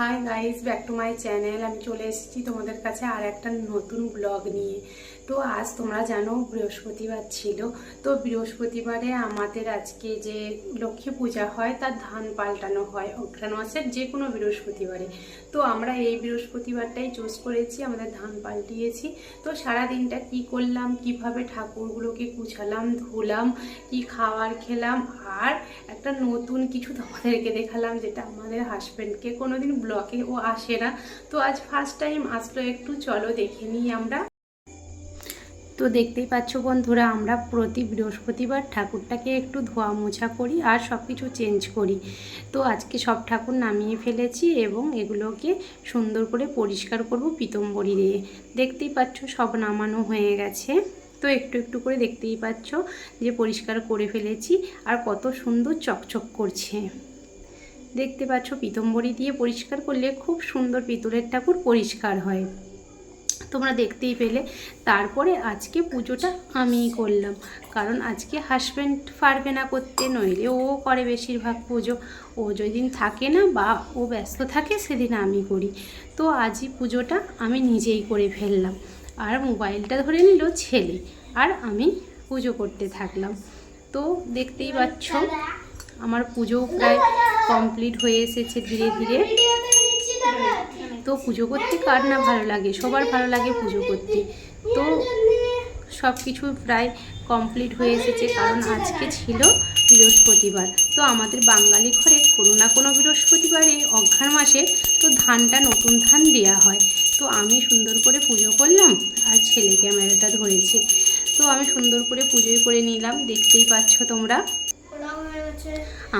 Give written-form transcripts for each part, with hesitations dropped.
Hi guys, back to my channel. আমি চলে এসেছি তোমাদের কাছে আর একটা নতুন ব্লগ নিয়ে। তো আজ তোমরা জানো বৃহস্পতিবার ছিল। তো বৃহস্পতিবারে আমাদের আজকে যে লক্ষ্মী পূজা হয় তার ধান পাল্টানো হয় অঘ্রাণ মাসের যে কোনো বৃহস্পতিবারে। তো আমরা এই বৃহস্পতিবারটাই চুজ করেছি, আমাদের ধান পাল্টিয়েছি। তো সারা দিনটা কি করলাম, কিভাবে ঠাকুরগুলোকে গুছালাম, ধুলাম, কি খাবার খেলাম, আর একটা নতুন কিছু তোমাদেরকে দেখালাম যেটা আমাদের হাজব্যান্ডকে কোনোদিন ব্লগে ও আসে না। তো আজ ফার্স্ট টাইম আসলো, একটু চলো দেখে নিই আমরা। তো দেখতেই পাচ্ছ বন্ধুরা, আমরা প্রতি বৃহস্পতিবার ঠাকুরটাকে একটু ধোয়া মোছা করি আর সব কিছু চেঞ্জ করি। তো আজকে সব ঠাকুর নামিয়ে ফেলেছি এবং এগুলোকে সুন্দর করে পরিষ্কার করব পিতম্বরী দিয়ে। দেখতেই পাচ্ছ সব নামানো হয়ে গেছে। তো একটু একটু করে দেখতেই পাচ্ছ যে পরিষ্কার করে ফেলেছি আর কত সুন্দর চকচক করছে। দেখতে পাচ্ছ পিতম্বরী দিয়ে পরিষ্কার করলে খুব সুন্দর পিতলের ঠাকুর পরিষ্কার হয়, তোমরা দেখতেই পেলে। তারপরে আজকে পুজোটা আমিই করলাম, কারণ আজকে হাজব্যান্ড পারবে না করতে, নইলে ও করে বেশিরভাগ পুজো। ও যেদিন থাকে না বা ও ব্যস্ত থাকে সেদিন আমি করি। তো আজই পুজোটা আমি নিজেই করে ফেললাম, আর মোবাইলটা ধরে নিল ছেলে, আর আমি পুজো করতে থাকলাম। তো দেখতেই পাচ্ছ আমার পুজো প্রায় কমপ্লিট হয়ে এসেছে ধীরে ধীরে। তো পুজো করতে কার না ভালো লাগে, সবার ভালো লাগে পুজো করতে। তো সব কিছু প্রায় কমপ্লিট হয়ে এসেছে, কারণ আজকে ছিল বৃহস্পতিবার। তো আমাদের বাঙালি ঘরে কোনো না কোনো বৃহস্পতিবারে অঘ্রাণ মাসে তো ধানটা নতুন ধান দেওয়া হয়। তো আমি সুন্দর করে পুজো করলাম আর ছেলে ক্যামেরাটা ধরেছে। তো আমি সুন্দর করে পুজোই করে নিলাম, দেখতেই পাচ্ছ তোমরা।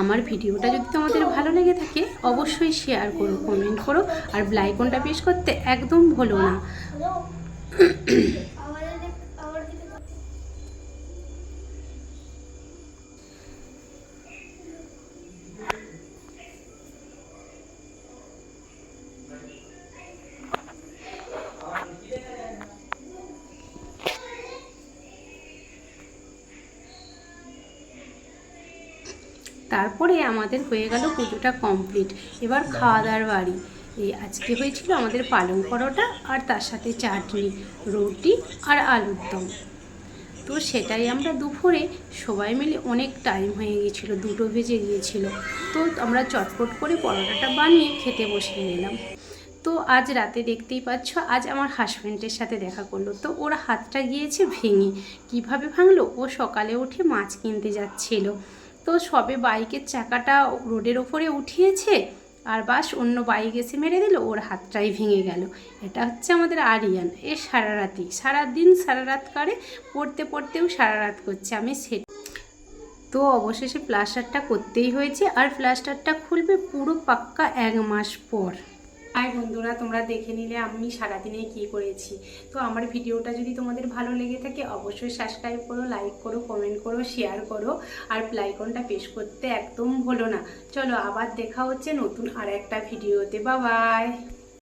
আমার ভিডিওটা যদি তোমাদের ভালো লেগে থাকে অবশ্যই শেয়ার করো, কমেন্ট করো, আর বেল আইকনটা প্রেস করতে একদম ভুলো না। তারপরে আমাদের হয়ে গেল পুজোটা কমপ্লিট। এবার খাওয়া দাওয়ার বাড়ি। এই আজকে হয়েছিল আমাদের পালং পরোটা আর তার সাথে চাটনি, রুটি আর আলুর দম। তো সেটাই আমরা দুপুরে সবাই মিলে, অনেক টাইম হয়ে গিয়েছিলো, 2টো বেজে গিয়েছিল। তো আমরা চটপট করে পরোটাটা বানিয়ে খেতে বসে গেলাম। তো আজ রাতে দেখতেই পাচ্ছ, আজ আমার হাজব্যান্ডের সাথে দেখা করলো। তো ওর হাতটা গিয়েছে ভেঙে। কিভাবে ভাঙলো? ও সকালে উঠে মাছ কিনতে যাচ্ছিল, তো সবে বাইকের চাকাটা রোডের ওপরে উঠিয়েছে আর বাস অন্য বাইক এসে মেরে দিল, ওর হাতটাই ভেঙে গেল। এটা হচ্ছে আমাদের আরিয়ান। এ সারাদিন সারা রাত করে, পড়তে পড়তেও সারা রাত করছে। আমি তো অবশেষে প্লাস্টারটা করতেই হয়েছে, আর প্লাস্টারটা খুলবে পুরো পাক্কা 1 মাস পর। হাই বন্ধুরা, তোমরা দেখে নিলে আমি সারাদিনে কি করেছি। তো আমার ভিডিওটা যদি তোমাদের ভালো লেগে থাকে অবশ্যই সাবস্ক্রাইব করো, লাইক করো, কমেন্ট করো, শেয়ার করো, আর বেল আইকনটা প্রেস করতে একদম ভুলো না। চলো আবার দেখা হচ্ছে নতুন আর একটা ভিডিওতে। Bye bye.